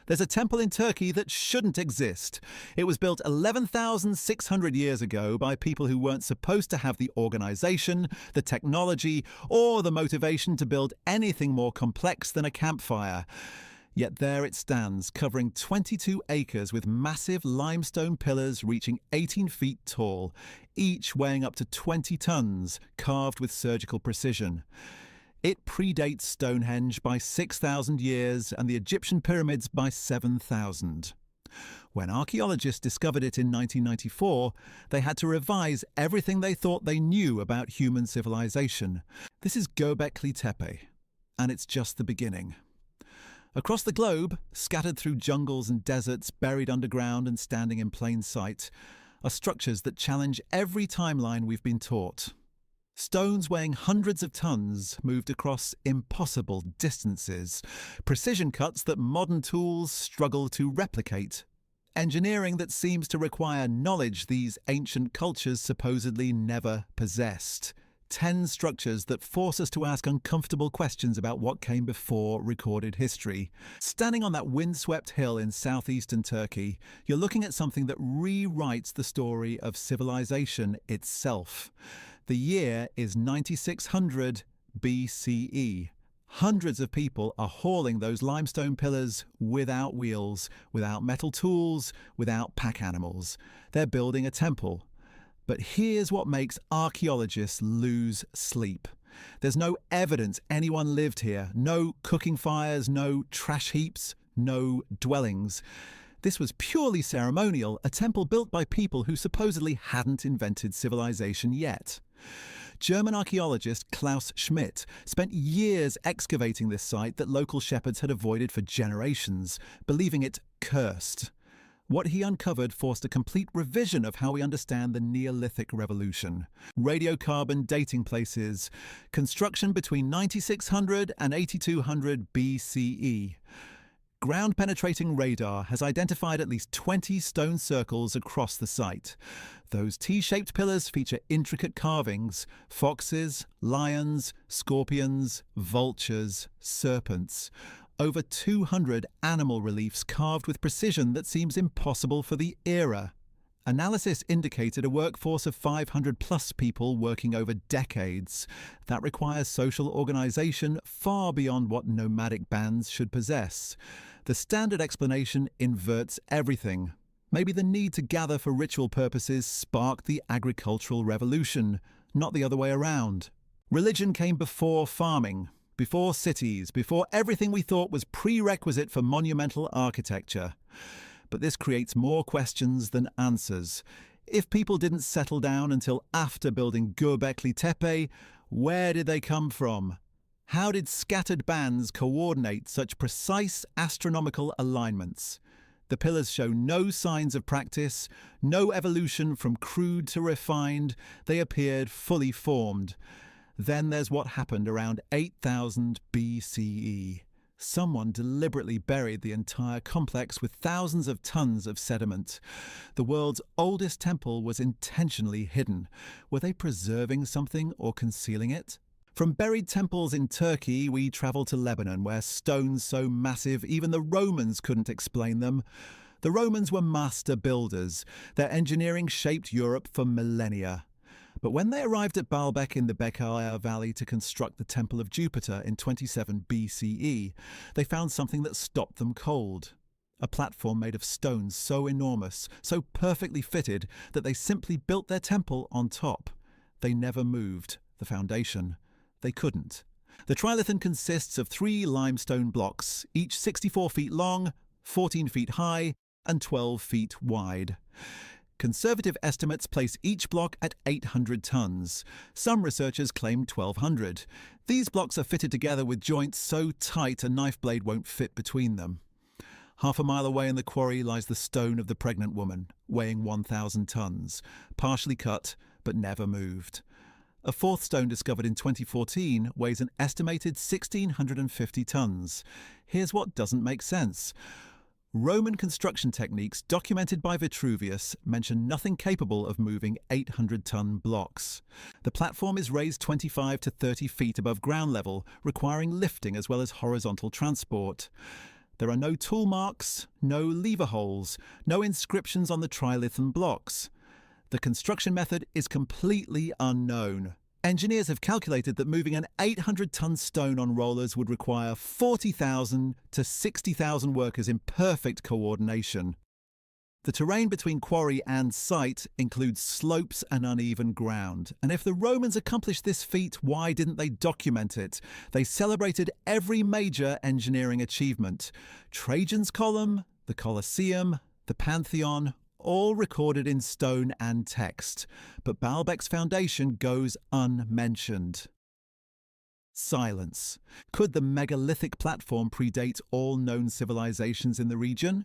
There's a temple in Turkey that shouldn't exist. It was built 11,600 years ago by people who weren't supposed to have the organization, the technology, or the motivation to build anything more complex than a campfire. Yet there it stands, covering 22 acres with massive limestone pillars reaching 18 feet tall, each weighing up to 20 tons, carved with surgical precision. It predates Stonehenge by 6,000 years and the Egyptian pyramids by 7,000. When archaeologists discovered it in 1994, they had to revise everything they thought they knew about human civilization. This is Göbekli Tepe, and it's just the beginning. Across the globe, scattered through jungles and deserts, buried underground and standing in plain sight, are structures that challenge every timeline we've been taught. Stones weighing hundreds of tons moved across impossible distances, precision cuts that modern tools struggle to replicate, engineering that seems to require knowledge these ancient cultures supposedly never possessed. 10 structures that force us to ask uncomfortable questions about what came before recorded history. Standing on that windswept hill in southeastern Turkey, you're looking at something that rewrites the story of civilization itself. The year is 9600 BCE. Hundreds of people are hauling those limestone pillars without wheels, without metal tools, without pack animals. They're building a temple. But here's what makes archaeologists lose sleep. There's no evidence anyone lived here, no cooking fires, no trash heaps, no dwellings. This was purely ceremonial, a temple built by people who supposedly hadn't invented civilization yet. German archaeologist Klaus Schmidt spent years excavating this site that local shepherds had avoided for generations, believing it cursed. What he uncovered forced a complete revision of how we understand the Neolithic revolution. Radiocarbon dating places, construction between 9600 and 8200 BCE. Ground-penetrating radar has identified at least 20 stone circles across the site. Those T-shaped pillars feature intricate carvings: foxes, lions, scorpions, vultures, serpents. Over 200 animal reliefs carved with precision that seems impossible for the era. Analysis indicated a workforce of 500 plus people working over decades. That requires social organization far beyond what nomadic bands should possess. The standard explanation inverts everything. Maybe the need to gather for ritual purposes sparked the agricultural revolution, not the other way around. Religion came before farming, before cities, before everything we thought was prerequisite for monumental architecture. But this creates more questions than answers. If people didn't settle down until after building Göbekli Tepe, where did they come from? How did scattered bands coordinate such precise astronomical alignments? The pillars show no signs of practice, no evolution from crude to refined. They appeared fully formed. Then there's what happened around 8000 BCE. Someone deliberately buried the entire complex with thousands of tons of sediment. The world's oldest temple was intentionally hidden. Were they preserving something or concealing it? From buried temples in Turkey, we travel to Lebanon, where stones so massive even the Romans couldn't explain them. The Romans were master builders. Their engineering shaped Europe for millennia. But when they arrived at Baalbek in the Bekaa Valley to construct the Temple of Jupiter in 27 BCE, they found something that stopped them cold. A platform made of stones so enormous, so perfectly fitted, that they simply built their temple on top. They never moved the foundation. They couldn't. The trilithon consists of 3 limestone blocks, each 64 feet long, 14 feet high, and 12 feet wide. Conservative estimates place each block at 800 tons. Some researchers claim 1,200. These blocks are fitted together with joints so tight a knife blade won't fit between them. Half a mile away in the quarry lies the stone of the pregnant woman, weighing 1,000 tons, partially cut but never moved. A 4th stone discovered in 2014 weighs an estimated 1,650 tons. Here's what doesn't make sense. Roman construction techniques documented by Vitruvius mention nothing capable of moving 800-ton blocks. The platform is raised 25 to 30 feet above ground level, requiring lifting as well as horizontal transport. There are no tool marks, no lever holes, no inscriptions on the trilithon blocks. The construction method is completely unknown. Engineers have calculated that moving an 800-ton stone on rollers would require 40,000 to 60,000 workers in perfect coordination. The terrain between quarry and site includes slopes and uneven ground. And if the Romans accomplished this feat, why didn't they document it? They celebrated every major engineering achievement. Trajan's Column, the Colosseum, the Pantheon, all recorded in stone and text. But Baalbek's foundation goes unmentioned. Silence. Could the megalithic platform predate all known civilizations in the region?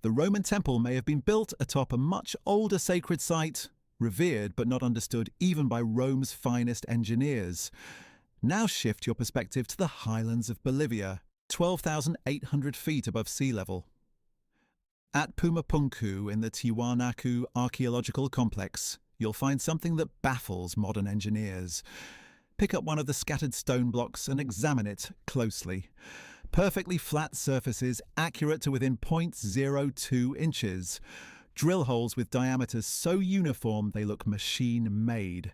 The Roman temple may have been built atop a much older sacred site, revered but not understood even by Rome's finest engineers. Now shift your perspective to the highlands of Bolivia, 12,800 feet above sea level. At Pumapunku in the Tiwanaku archaeological complex, you'll find something that baffles modern engineers. Pick up one of the scattered stone blocks and examine it closely. Perfectly flat surfaces, accurate to within 0.02 inches. Drill holes with diameters so uniform they look machine-made.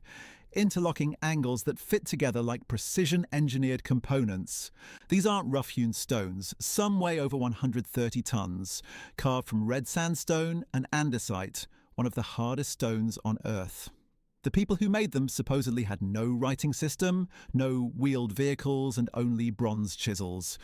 Interlocking angles that fit together like precision-engineered components. These aren't rough-hewn stones. Some weigh over 130 tons, carved from red sandstone and andesite, one of the hardest stones on Earth. The people who made them supposedly had no writing system, no wheeled vehicles, and only bronze chisels.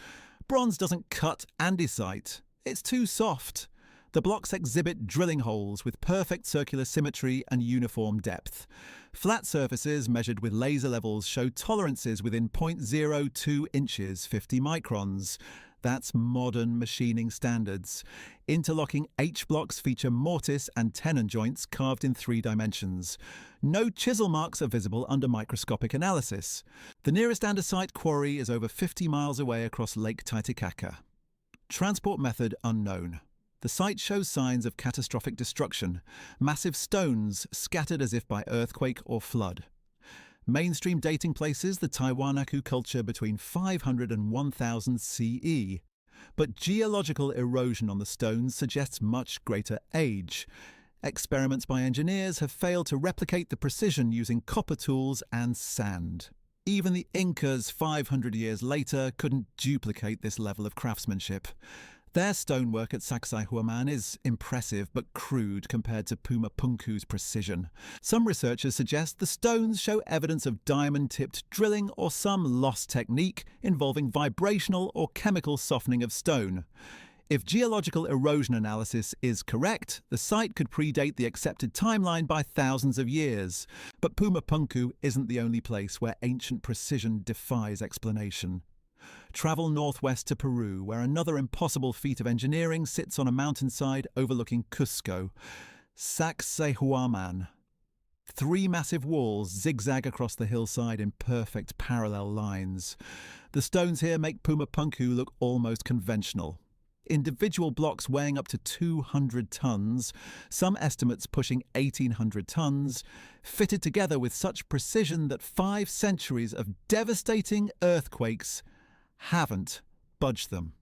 Bronze doesn't cut andesite. It's too soft. The blocks exhibit drilling holes with perfect circular symmetry and uniform depth. Flat surfaces measured with laser levels show tolerances within 0.02 inches, 50 microns. That's modern machining standards. Interlocking H-blocks feature mortise and tenon joints carved in 3 dimensions. No chisel marks are visible under microscopic analysis. The nearest andesite quarry is over 50 miles away across Lake Titicaca. Transport method unknown. The site shows signs of catastrophic destruction, massive stones scattered as if by earthquake or flood. Mainstream dating places the Tiwanaku culture between 500 and 1000 CE, but geological erosion on the stones suggests much greater age. Experiments by engineers have failed to replicate the precision using copper tools and sand. Even the Incas 500 years later couldn't duplicate this level of craftsmanship. Their stonework at Sacsayhuaman is impressive but crude compared to Pumapunku's precision. Some researchers suggest the stones show evidence of diamond-tipped drilling or some lost technique involving vibrational or chemical softening of stone. If geological erosion analysis is correct, the site could predate the accepted timeline by thousands of years. But Pumapunku isn't the only place where ancient precision defies explanation. Travel northwest to Peru, where another impossible feat of engineering sits on a mountainside overlooking Cusco. Sacsayhuaman. 3 massive walls zigzag across the hillside in perfect parallel lines. The stones here make Pumapunku look almost conventional. Individual blocks weighing up to 200 tons, some estimates pushing 1,800 tons, fitted together with such precision that 5 centuries of devastating earthquakes haven't budged them.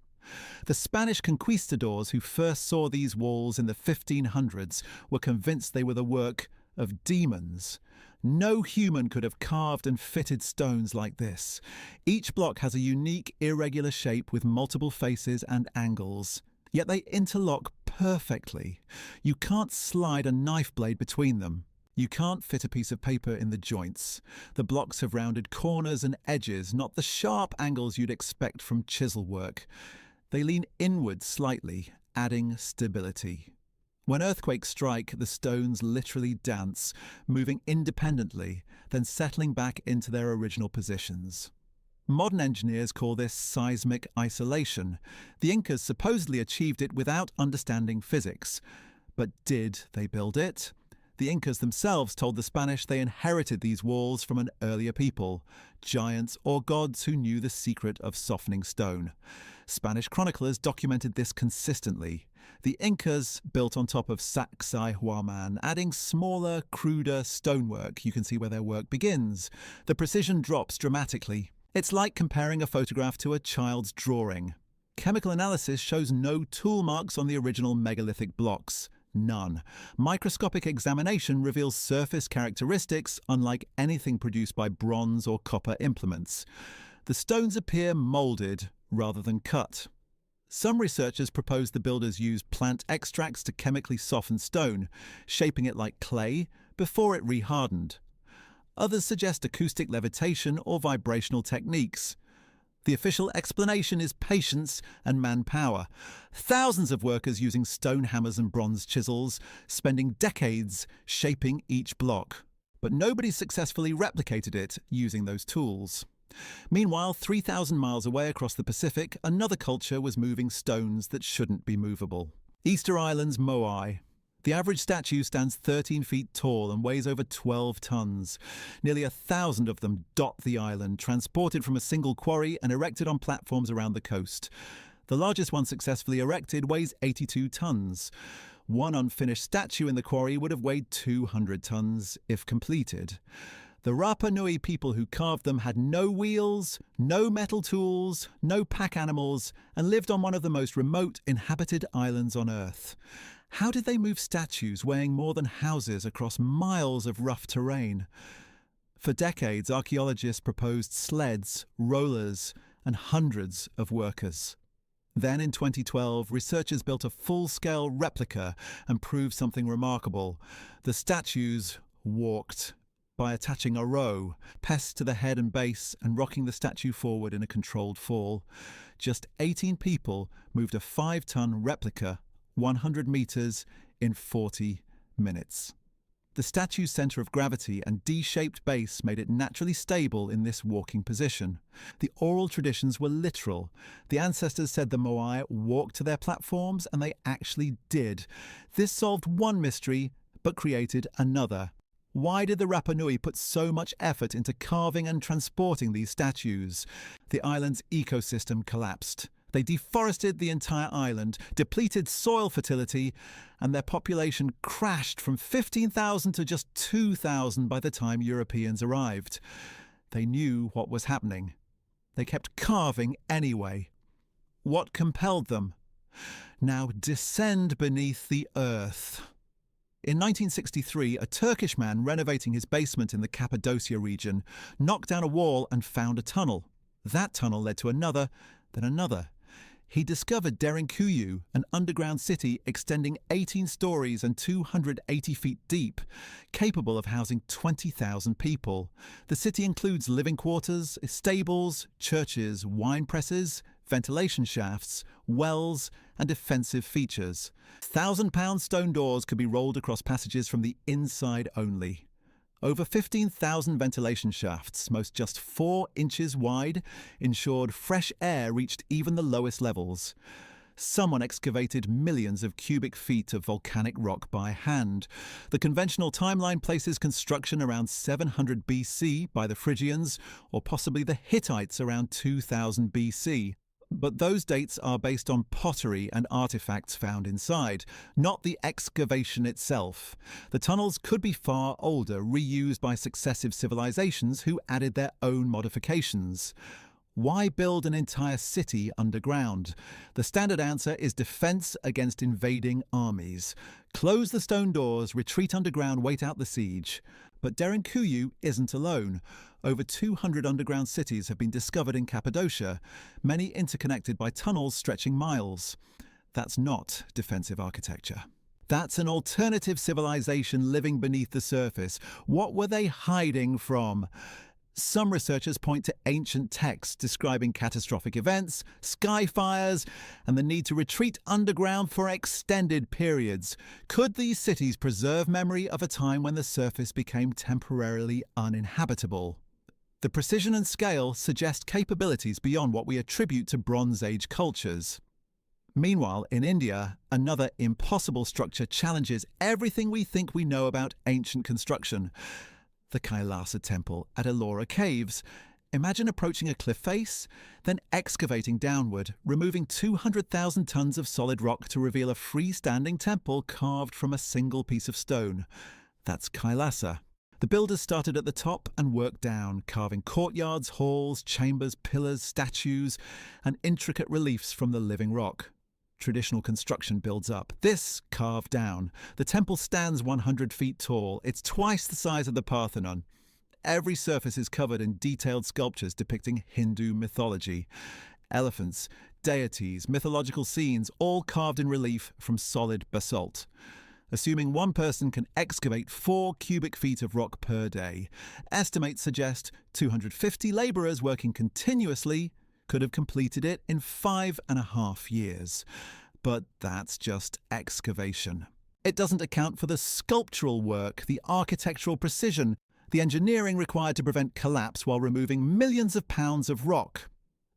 The Spanish conquistadors who first saw these walls in the 1500s were convinced they were the work of demons. No human could have carved and fitted stones like this. Each block has a unique, irregular shape with multiple faces and angles, yet they interlock perfectly. You can't slide a knife blade between them. You can't fit a piece of paper in the joints. The blocks have rounded corners and edges, not the sharp angles you'd expect from chisel work. They lean inward slightly, adding stability. When earthquakes strike, the stones literally dance, moving independently, then settling back into their original positions. Modern engineers call this seismic isolation. The Incas supposedly achieved it without understanding physics. But did they build it? The Incas themselves told the Spanish they inherited these walls from an earlier people, giants or gods who knew the secret of softening stone. Spanish chroniclers documented this consistently. The Incas built on top of Sacsayhuaman, adding smaller, cruder stonework. You can see where their work begins. The precision drops dramatically. It's like comparing a photograph to a child's drawing. Chemical analysis shows no tool marks on the original megalithic blocks. None. Microscopic examination reveals surface characteristics unlike anything produced by bronze or copper implements. The stones appear moulded rather than cut. Some researchers propose the builders used plant extracts to chemically soften stone, shaping it like clay before it rehardened. Others suggest acoustic levitation or vibrational techniques. The official explanation is patience and manpower. Thousands of workers using stone hammers and bronze chisels, spending decades shaping each block. But nobody successfully replicated it using those tools. Meanwhile, 3,000 miles away across the Pacific, another culture was moving stones that shouldn't be movable. Easter Island's Moai. The average statue stands 13 feet tall and weighs over 12 tons. Nearly 1,000 of them dot the island, transported from a single quarry and erected on platforms around the coast. The largest one successfully erected weighs 82 tons. One unfinished statue in the quarry would have weighed 200 tons if completed. The Rapa Nui people who carved them had no wheels, no metal tools, no pack animals, and lived on one of the most remote inhabited islands on Earth. How did they move statues weighing more than houses across miles of rough terrain? For decades, archaeologists proposed sleds, rollers, and hundreds of workers. Then in 2012, researchers built a full-scale replica and proved something remarkable. The statues walked by attaching a row, pests to the head and base, and rocking the statue forward in a controlled fall. Just 18 people moved a 5-ton replica 100 meters in 40 minutes. The statue's center of gravity and D-shaped base made it naturally stable in this walking position. The oral traditions were literal. The ancestors said the Moai walked to their platforms, and they actually did. This solved one mystery, but created another. Why did the Rapa Nui put so much effort into carving and transporting these statues? The island's ecosystem collapsed. They deforested the entire island, depleted soil fertility, and their population crashed from 15,000 to just 2,000 by the time Europeans arrived. They knew what was happening. They kept carving anyway. What compelled them? Now descend beneath the earth. In 1963, a Turkish man renovating his basement in the Cappadocia region knocked down a wall and found a tunnel. That tunnel led to another, then another. He discovered Derinkuyu, an underground city extending 18 stories and 280 feet deep, capable of housing 20,000 people. The city includes living quarters, stables, churches, wine presses, ventilation shafts, wells, and defensive features. 1,000-pound stone doors could be rolled across passages from the inside only. Over 15,000 ventilation shafts, most just 4 inches wide, ensured fresh air reached even the lowest levels. Someone excavated millions of cubic feet of volcanic rock by hand. The conventional timeline places construction around 700 BC by the Phrygians, or possibly the Hittites around 2000 BC. But those dates are based on pottery and artifacts found inside, not the excavation itself. The tunnels could be far older, reused by successive civilizations who added their own modifications. Why build an entire city underground? The standard answer is defense against invading armies. Close the stone doors, retreat underground, wait out the siege. But Derinkuyu isn't alone. Over 200 underground cities have been discovered in Cappadocia, many interconnected by tunnels stretching miles. That's not defensive architecture. That's an alternative civilization living beneath the surface. What were they hiding from? Some researchers point to ancient texts describing catastrophic events, sky fires, and the need to retreat underground for extended periods. Could these cities preserve memory of a time when the surface became temporarily uninhabitable? The precision and scale suggest capabilities beyond what we attribute to Bronze Age cultures. Meanwhile, in India, another impossible structure challenges everything we think we know about ancient construction. The Kailasa Temple at Ellora Caves. Imagine approaching a cliff face, then excavating downward, removing 200,000 tons of solid rock to reveal a freestanding temple carved from a single piece of stone. That's Kailasa. The builders started at the top and worked down, carving courtyards, halls, chambers, pillars, statues, and intricate reliefs from the living rock. Traditional construction builds up. This carved down. The temple stands 100 feet tall. It's twice the size of the Parthenon. Every surface is covered in detailed sculptures depicting Hindu mythology. Elephants, deities, mythological scenes, all carved in relief from solid basalt. Assuming one person can excavate 4 cubic feet of rock per day, estimates suggest 250 labourers working continuously could have completed it in 5.5 years. But that's just excavation. It doesn't account for the sculptural work, the architectural precision, the engineering required to prevent collapse while removing millions of pounds of rock.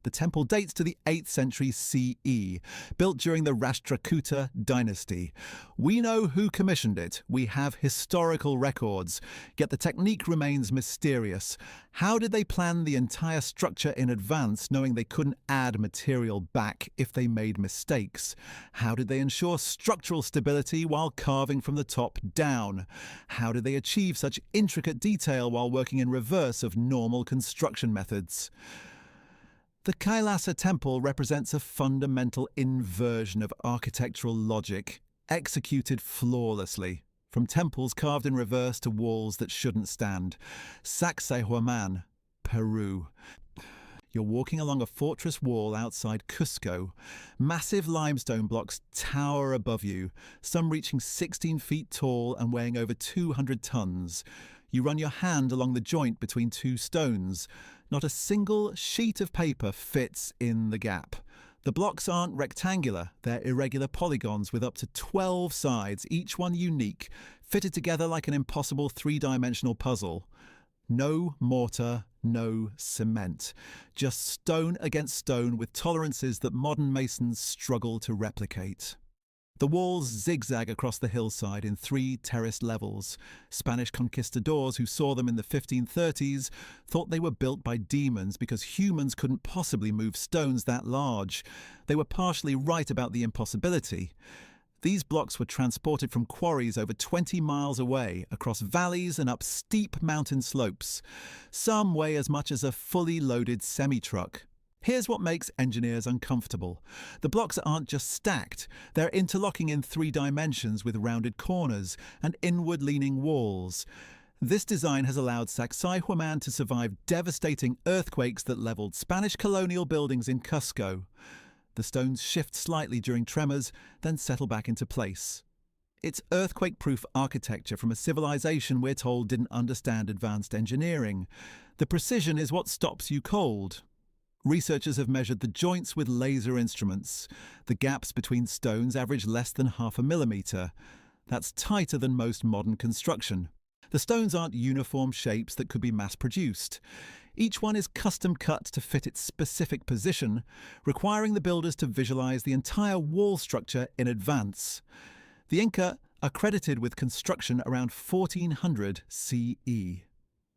The temple dates to the 8th century CE, built during the Rashtrakuta dynasty. We know who commissioned it. We have historical records. Yet the technique remains mysterious. How did they plan the entire structure in advance, knowing they couldn't add material back if they made mistakes? How did they ensure structural stability while carving from the top down? How did they achieve such intricate detail while working in reverse of normal construction methods? The Kailasa temple represents a fundamental inversion of architectural logic, executed flawlessly, from temples carved in reverse to walls that shouldn't stand. Sacsayhuaman, Peru. You're walking along a fortress wall outside Cusco. Massive limestone blocks tower above you, some reaching 16 feet tall and weighing over 200 tons. You run your hand along the joint between 2 stones. Not a single sheet of paper fits in the gap. The blocks aren't rectangular, they're irregular polygons with up to 12 sides, each one unique, fitted together like an impossible 3-dimensional puzzle. No mortar, no cement. Just stone against stone with tolerances that modern masons struggle to replicate. The walls zigzag across the hillside in 3 terraced levels. Spanish conquistadors who saw them in the 1530s thought they were built by demons because humans couldn't possibly move stones that large. They were partially right about the impossibility. These blocks were transported from quarries over 20 miles away, across valleys and up steep mountain slopes. Some weigh as much as a fully loaded semi-truck. Here's what makes engineers uncomfortable. The blocks aren't just stacked, they're interlocking in 3 dimensions with rounded corners and inward-leaning walls. This design has allowed Sacsayhuaman to survive devastating earthquakes that leveled Spanish colonial buildings in Cusco. The stones shift slightly during tremors, then settle back into place. It's earthquake-proof architecture from a civilization we're told didn't understand advanced engineering. The precision is what stops you cold. Researchers have measured the joints with laser instruments. The gaps between stones average less than 0.5 millimeter. That's tighter than most modern construction. The stones aren't uniform shapes that could be mass-produced. Each one is custom cut to fit its specific position, requiring the builders to visualize the entire wall structure in advance. The Inca are credited with construction around 1400 CE.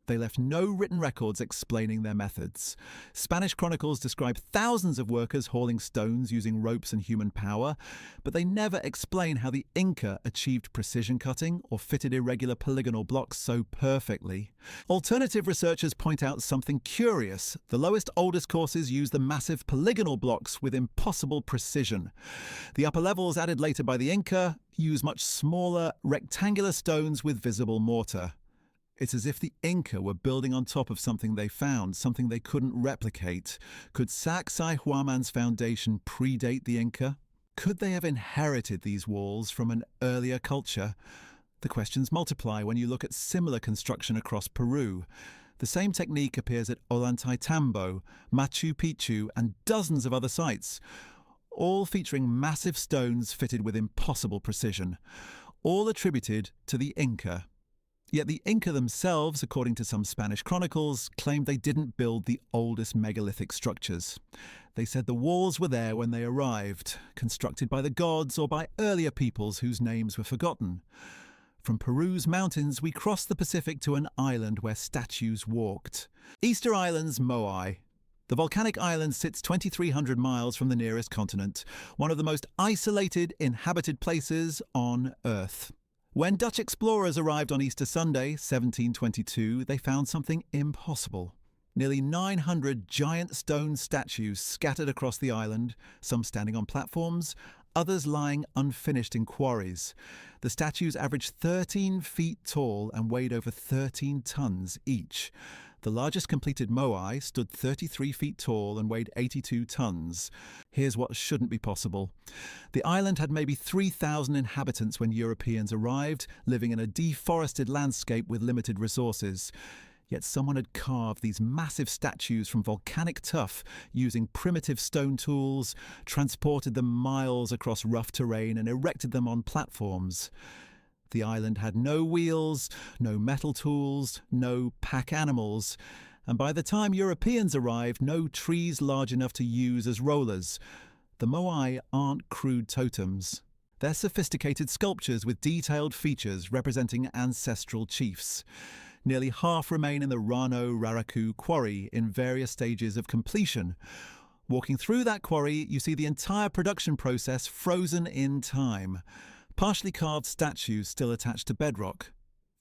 They left no written records explaining their methods. Spanish chronicles describe thousands of workers hauling stones using ropes and human power, but they never explain how the Inca achieved precision cutting or fitted irregular polygonal blocks so perfectly. Alternative researchers point out something curious. The lowest, oldest courses use the massive polygonal blocks with impossible precision. The upper levels added later by the Inca use much smaller, rectangular stones with visible mortar. It's as if the Inca were building on top of something they found, something they couldn't replicate. Could Sacsayhuaman's foundation predate the Inca? Could they have inherited these walls from an earlier culture? The questions multiply when you look at similar construction across Peru. The same technique appears at Ollantaytambo, Machu Picchu, and dozens of other sites, all featuring massive stones fitted with impossible precision, all attributed to the Inca. Yet the Inca themselves, according to some Spanish chronicles, claimed they didn't build the oldest megalithic structures. They said the walls were there when they arrived, constructed by the gods or by earlier peoples whose names were forgotten. From Peru's mountains, we crossed the Pacific to an island where statues walked. Easter Island's Moai. The volcanic island sits 2,300 miles from the nearest continent, one of the most isolated, inhabited places on Earth. When Dutch explorers arrived on Easter Sunday, 1722, they found something impossible. Nearly 900 giant stone statues scattered across the island, some standing on platforms, others lying unfinished in quarries. The statues averaged 13 feet tall and weighed over 13 tons each. The largest completed moai stood 33 feet tall and weighed 82 tons. Here's what shouldn't be possible. The island had maybe 3,000 inhabitants when Europeans arrived, living in a deforested landscape with limited resources. Yet someone had carved these massive statues from volcanic tuff using primitive stone tools, transported them miles across rough terrain and erected them on platforms. The island had no wheels, no metal tools, no pack animals, and by the time Europeans arrived, no trees large enough to use as rollers. The moai aren't crude totems. They're sophisticated sculptures with detailed features representing ancestral chiefs. Nearly half remain in the Rano Raraku quarry in various stages of completion. Walking through that quarry, you see the entire production process frozen in time. Partially carved statues still attached to bedrock.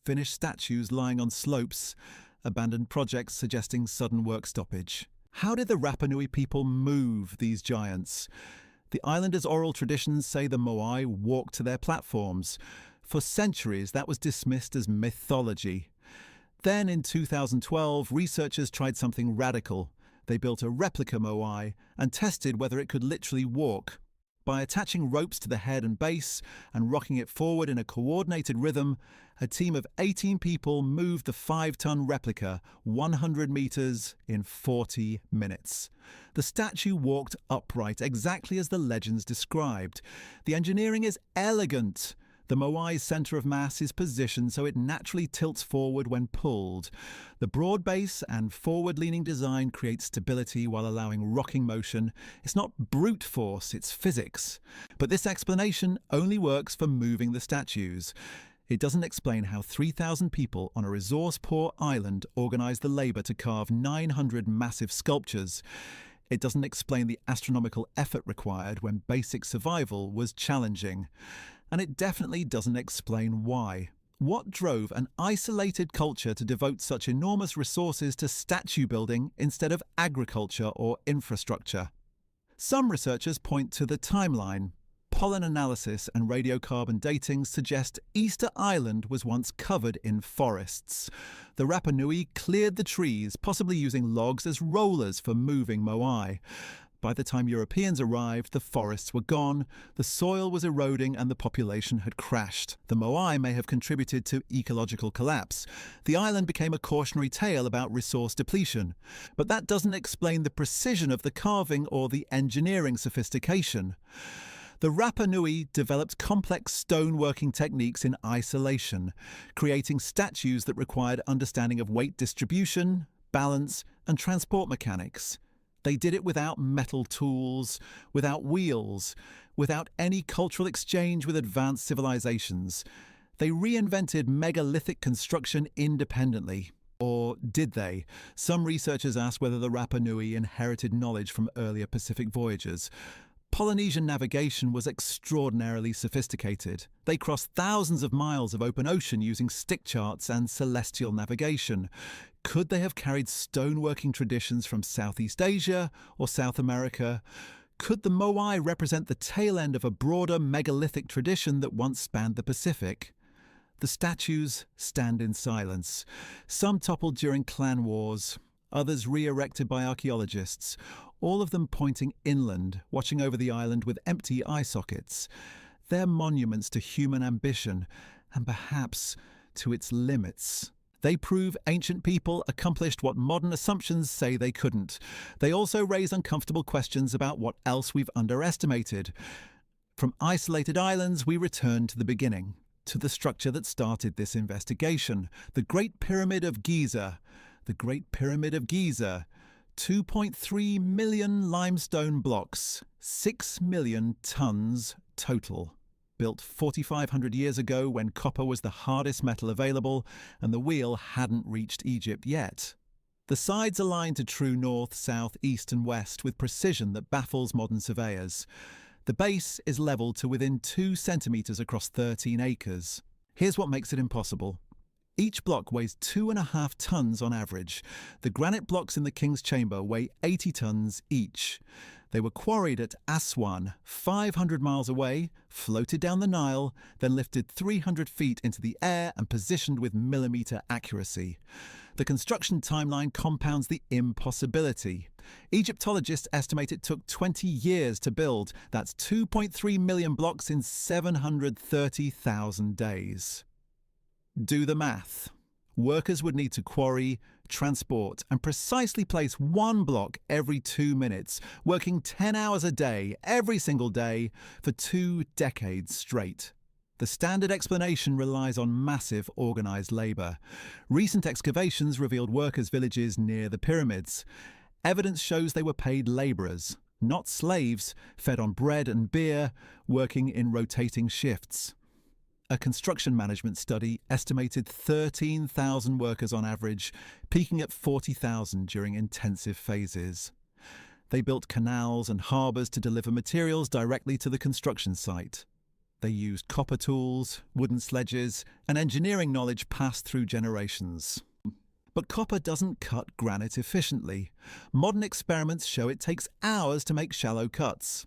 Finished statues lying on slopes. Abandoned projects suggesting sudden work stoppage. How did the Rapa Nui people move these giants? The islanders' oral traditions say the moai walked to their platforms. For centuries, that was dismissed as mythology. Then, in 2012, researchers tried something radical. They built a replica moai and tested whether it could literally walk. By attaching ropes to the head and base and rocking it forward in a coordinated rhythm, a team of 18 people moved the 5-ton replica 100 meters in 40 minutes. The statue walked upright, exactly as the legends described. The engineering is elegant. The moai's centre of mass is positioned so it naturally tilts forward when pulled. The broad base and forward-leaning design create stability while allowing rocking motion. It's not brute force, it's physics. But this explanation only works for moving the statues. It doesn't explain how 3,000 people on a resource-poor island organised the labour to carve 900 massive sculptures. It doesn't explain the astronomical effort required when basic survival was challenging. And it definitely doesn't explain why. What drove an isolated culture to devote such enormous resources to statue building instead of agriculture or infrastructure? Some researchers point to the timeline. Pollen analysis and radiocarbon dating suggest Easter Island was once covered in forests. The Rapa Nui cleared the trees, possibly using logs as rollers for moving moai. By the time Europeans arrived, the forests were gone, the soil was eroding and the population had crashed. The moai may have contributed to ecological collapse. The island became a cautionary tale about resource depletion. But that doesn't explain the precision of the carving or the engineering sophistication. The Rapa Nui developed complex stoneworking techniques in isolation, creating statues that required understanding of weight distribution, balance, and transport mechanics. They did it without metal tools, without wheels, without any cultural exchange with advanced civilizations. They reinvented megalithic construction independently. Or did they? Some researchers ask whether the Rapa Nui inherited knowledge from earlier Pacific voyagers. Polynesian navigation was extraordinarily sophisticated. They crossed thousands of miles of open ocean using stick charts and celestial navigation. Could they have carried stoneworking traditions from Southeast Asia or South America? Could the moai represent the tail end of a broader megalithic tradition that once spanned the Pacific? The statues stand in silence. Some toppled during clan wars, others re-erected by archaeologists, all of them pointing inland, watching over the island with empty eye sockets. They're monuments to human ambition, and perhaps to its limits. They prove ancient people accomplished what modern assumptions say they couldn't. They also raise uncomfortable questions about what else we've underestimated. From isolated islands, we return to the beginning, to the structure that started this investigation, the Great Pyramid of Giza. The Great Pyramid of Giza. 2.3 million limestone blocks, 6 million tons total. Built 4,500 years ago when copper was the hardest metal available and the wheel hadn't reached Egypt yet. The sides align to true north, south, east and west with precision that baffles modern surveyors. The base is leveled to within 2 centimetres across 13 acres. Here's what makes it impossible. Each block weighs 2.5 tons on average. The granite blocks in the King's Chamber weigh 80 tons each. They were quarried at Aswan, 500 miles away, floated down the Nile, then lifted 300 feet into the air and positioned with millimetre accuracy. The construction timeline compounds the impossibility. Egyptologists estimate it took 20 years to build. That's 2.3 million blocks in 730,000 days. Do the math. Workers would need to quarry, transport, and precisely place one block every 2 minutes, working 10 hours a day, every single day, for 2 decades straight. The standard explanation relies on massive organised labour. Recent excavations revealed workers' villages near the pyramids. Evidence shows they were paid labourers, not slaves, fed on bread and beer, working in rotating shifts. A construction management study estimated 13,000 workers on average, peaking at 40,000 during intensive phases. They built canals and harbours to deliver materials directly to the construction site. They used copper tools, wooden sledges, and engineering knowledge passed through generations. But copper doesn't cut granite efficiently. Modern experiments show it takes hours to make shallow cuts.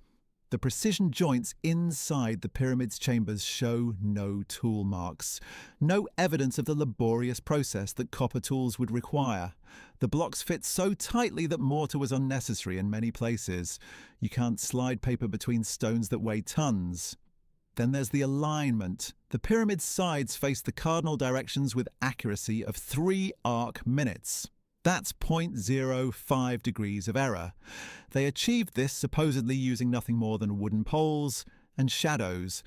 The precision joints inside the pyramid's chambers show no tool marks, no evidence of the laborious process that copper tools would require. The blocks fit so tightly that mortar was unnecessary in many places. You can't slide paper between stones that weigh tons. Then there's the alignment. The pyramid's sides face the cardinal directions with accuracy of 3 arc minutes. That's 0.05 degrees of error. They achieved this supposedly using nothing more than wooden poles and shadows,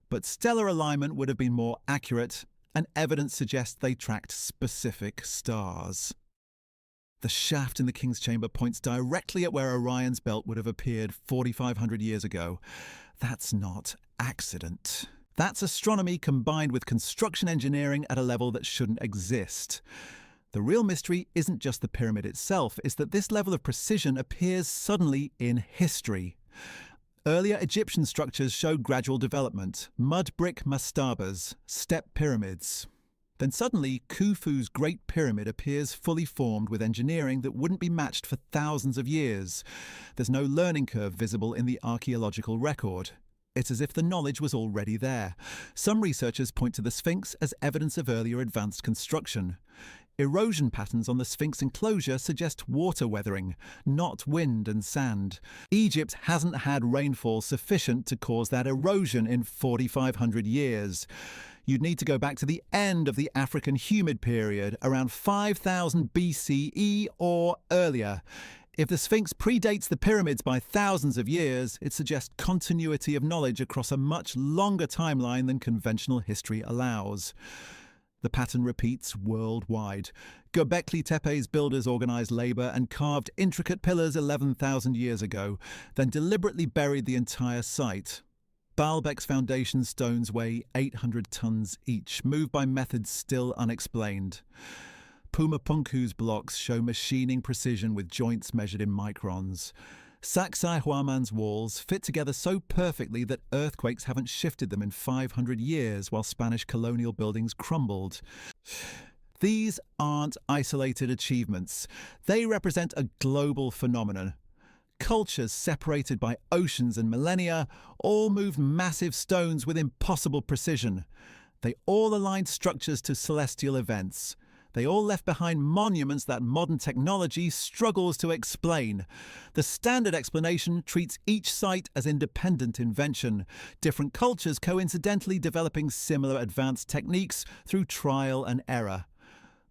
but stellar alignment would have been more accurate, and evidence suggests they tracked specific stars. The shaft in the King's Chamber points directly at where Orion's belt would have appeared 4,500 years ago. That's not accident. That's astronomy combined with construction engineering at a level that shouldn't exist. The real mystery isn't just the pyramid itself, it's that this level of precision appears suddenly in history. Earlier Egyptian structures show gradual development, mud brick mastabas, step pyramids. Then suddenly, Khufu's Great Pyramid appears fully formed with engineering that wouldn't be matched for thousands of years. There's no learning curve visible in the archaeological record. It's as if the knowledge was already there. Some researchers point to the Sphinx as evidence of earlier advanced construction. Erosion patterns on the Sphinx enclosure suggest water weathering, not wind and sand. Egypt hasn't had rainfall sufficient to cause that erosion in 4,500 years. You'd need to go back to the end of the African humid period, around 5000 BCE or earlier. If the Sphinx predates the pyramids by thousands of years, it suggests continuity of knowledge across a much longer timeline than conventional history allows. The pattern repeats worldwide. Göbekli Tepe's builders organised labour and carved intricate pillars 11,000 years ago, then deliberately buried the entire site. Baalbek's foundation stones weigh 800 tons each, moved by methods still unexplained. Pumapunku's blocks show machining precision with joints measured in microns. Saksai Huaman's walls fit together so perfectly that earthquakes haven't shifted them in 500 years while Spanish colonial buildings crumbled. These aren't isolated achievements. They represent a global phenomenon. Cultures separated by oceans and millennia all moved massive stones with impossible precision. They all aligned structures to celestial events. They all left behind monuments that modern technology struggles to explain. The standard explanation treats each site as independent invention, different cultures coincidentally developing similar advanced techniques through trial and error.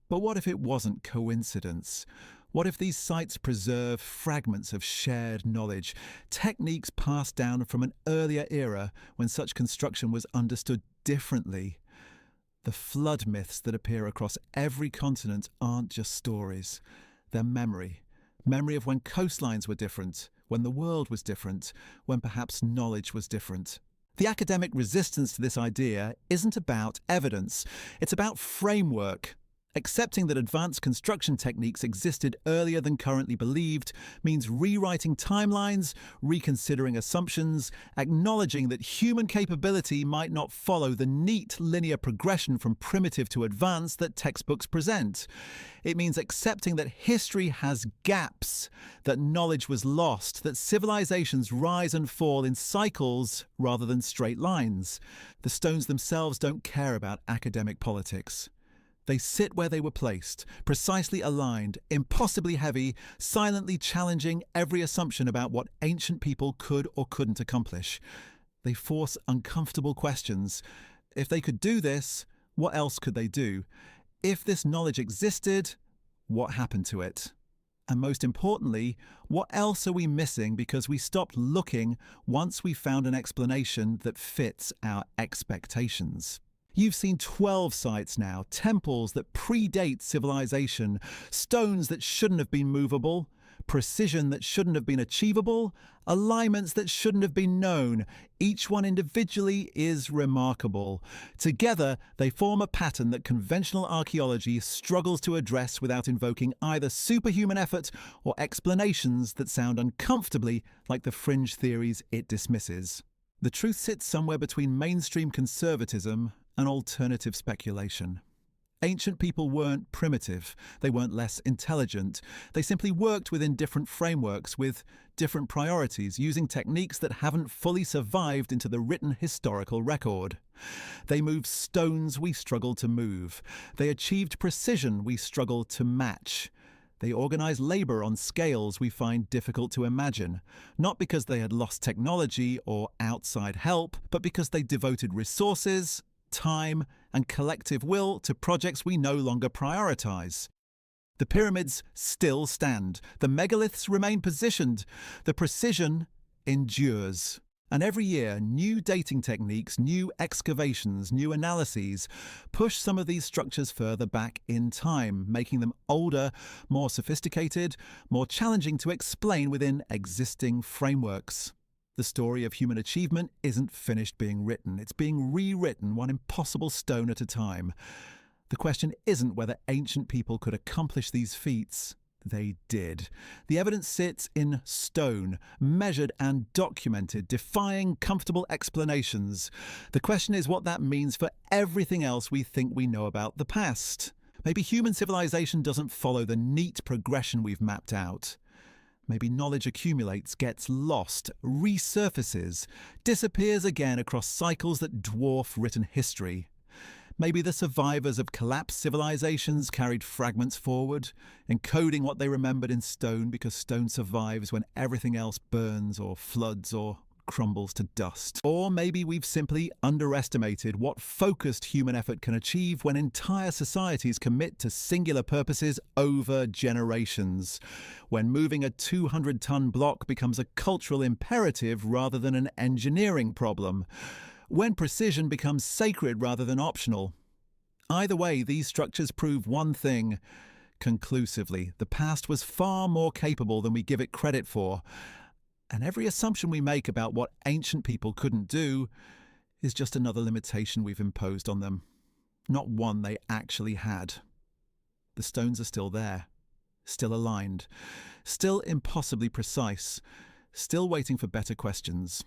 But what if it wasn't coincidence? What if these sites preserve fragments of shared knowledge, techniques passed down from an earlier era when such construction was understood differently? The flood myths that appear across every continent aren't just stories. They're memory. Memory of when coastlines were different, when the world was different, when perhaps knowledge was different. The academic resistance to this idea isn't about evidence. It's about framework. Accepting that advanced construction techniques existed earlier than currently believed means rewriting timelines, reconsidering assumptions, acknowledging that human capability might not follow the neat linear progression from primitive to advanced that textbooks present. It means accepting that history has gaps, that knowledge was lost, that civilizations rise and fall in cycles rather than straight lines. The stones themselves don't care about academic politics. They sit where they were placed, precisely aligned, impossibly heavy, silently challenging every assumption about what ancient people could or couldn't accomplish. They force uncomfortable questions. If they could do this, what else could they do? If this knowledge existed, what happened to it? And most importantly, what else are we missing because we stopped looking once we found an explanation that fits our expectations? You've seen 12 sites now, temples that predate civilization, stones that shouldn't have been movable, precision that shouldn't have been achievable, alignments that shouldn't have been known. Each one individually is remarkable. Together, they form a pattern that conventional archaeology struggles to address without invoking either superhuman effort or explanations that sound uncomfortably like the fringe theories it dismisses. The truth sits somewhere between mainstream conservatism and alternative speculation. Ancient people weren't primitive, they weren't less intelligent. They simply worked within different frameworks with different priorities, using techniques that haven't fully survived into the written historical record. They moved stones we struggle to move. They achieved precision we struggle to match. They organized labor on scales we find difficult to imagine, not because they had lost technology or outside help, but because they devoted resources, time, and collective will to projects we no longer prioritize. The pyramids still stand. The megaliths remain positioned. The precision endures. And every year, new dating techniques, new excavations, new analyses push some of these structures further back in time, making them older, more sophisticated, more challenging to explain within existing frameworks. The story of human achievement isn't finished being written. It's being rewritten one impossible stone at a time. The question isn't whether ancient people could accomplish these feats. They did. The evidence sits in stone, measured and documented, defying comfortable explanations. The question is what that means for everything else we think we know about the past. Maybe human civilization doesn't follow the neat progression we've mapped out. Maybe knowledge accumulates, gets lost, resurfaces, disappears again across cycles that dwarf written history. Maybe the survivors of collapsed civilizations carried fragments forward, encoding what they remembered in stone because stone survives when everything else burns or floods or crumbles to dust. Or maybe we've simply underestimated what focused human effort can achieve when entire societies commit to singular purposes over generations. When moving a 200-ton block becomes a cultural imperative rather than an engineering problem. When precision becomes sacred rather than optional. Either way, these structures prove one thing conclusively. The past was far more capable than we give it credit for. And every assumption we make about what ancient people couldn't do is just another limitation we've imposed on them, not one they actually had. The stones are still there, still aligned, still impossibly precise, still waiting for better questions.